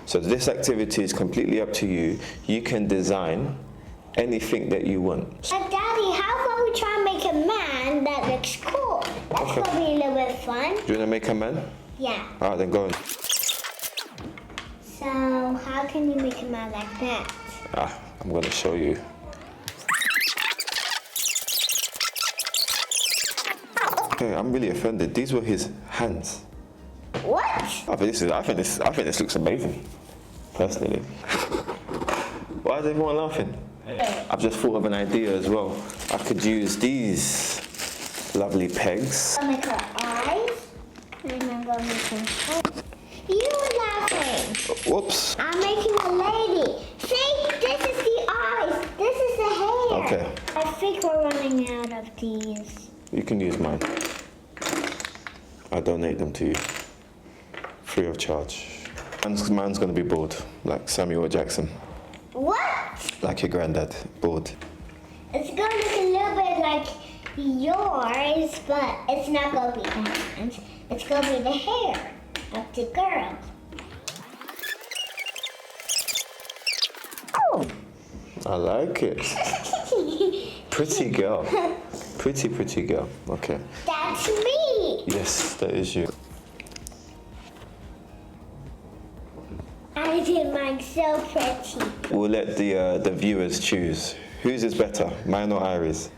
So this activity is completely up to you. You can design anything that you want. But Daddy, how about we try and make a man that looks cool? That's Okay. gonna be a little bit fun. Do you want to make a man? Yeah. Alright, then go on. So how can you make a man like that? I'm going to show you. Okay, I'm really offended. These were his hands. What? I think this looks amazing. Personally. Why is everyone laughing? I've just thought of an idea as well. I could use these lovely pegs. I'll make her eyes. Remember making her. You were laughing. Whoops. I'm making a lady. See, this is the eyes. This is the hair. Okay. I think we're running out of these. You can use mine. I donate them to you. Free of charge. Man's gonna be bored, like Samuel Jackson. What? Like your granddad, bored. It's gonna look a little bit like yours, but it's not gonna be the hands. It's gonna be the hair of the girl. I like it. Pretty girl. Pretty girl. Okay. That's me. Yes, that is you. I did mine so pretty. We'll let the viewers choose. Whose is better, mine or Iris?